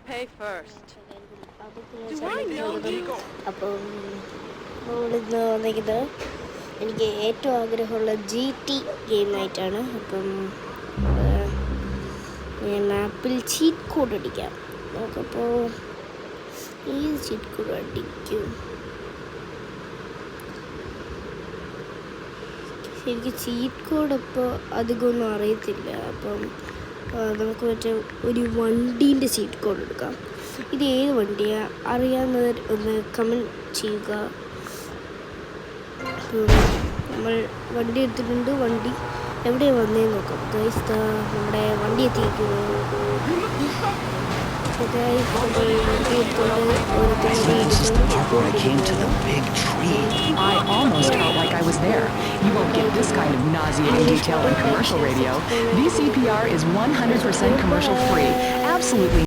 pay first. Do I അതൊക്കെ know you? അപ്പം നമ്മളിന്ന് വന്നിരിക്കുന്നത് എനിക്ക് ഏറ്റവും ആഗ്രഹമുള്ള GT ഗെയിമായിട്ടാണ്. അപ്പം മാപ്പിൽ ചീറ്റ് കോഡ് അടിക്കാം. നമുക്കപ്പോൾ ഏത് ചീറ്റ് കോഡ് അടിക്കും? എനിക്ക് ചീറ്റ് കോഡ് ഇപ്പോൾ അധികമൊന്നും അറിയത്തില്ല. അപ്പം നമുക്ക് മറ്റേ ഒരു വണ്ടീൻ്റെ ചീറ്റ് കോഡ് എടുക്കാം. ഇത് ഏത് വണ്ടിയാണ് അറിയാവുന്നവർ ഒന്ന് കമൻറ്റ് ചെയ്യുക. നമ്മൾ വണ്ടി എടുത്തിട്ടുണ്ട്. വണ്ടി എവിടെയാണ് വന്നതെന്ന് നോക്കാം. ഗൈസ് നമ്മുടെ വണ്ടി എത്തിയിരിക്കുന്നു. This is the part where I came to the big tree. I almost felt like I was there. You won't get this kind of nauseating detail on commercial radio. VCPR is 100% commercial free. Absolutely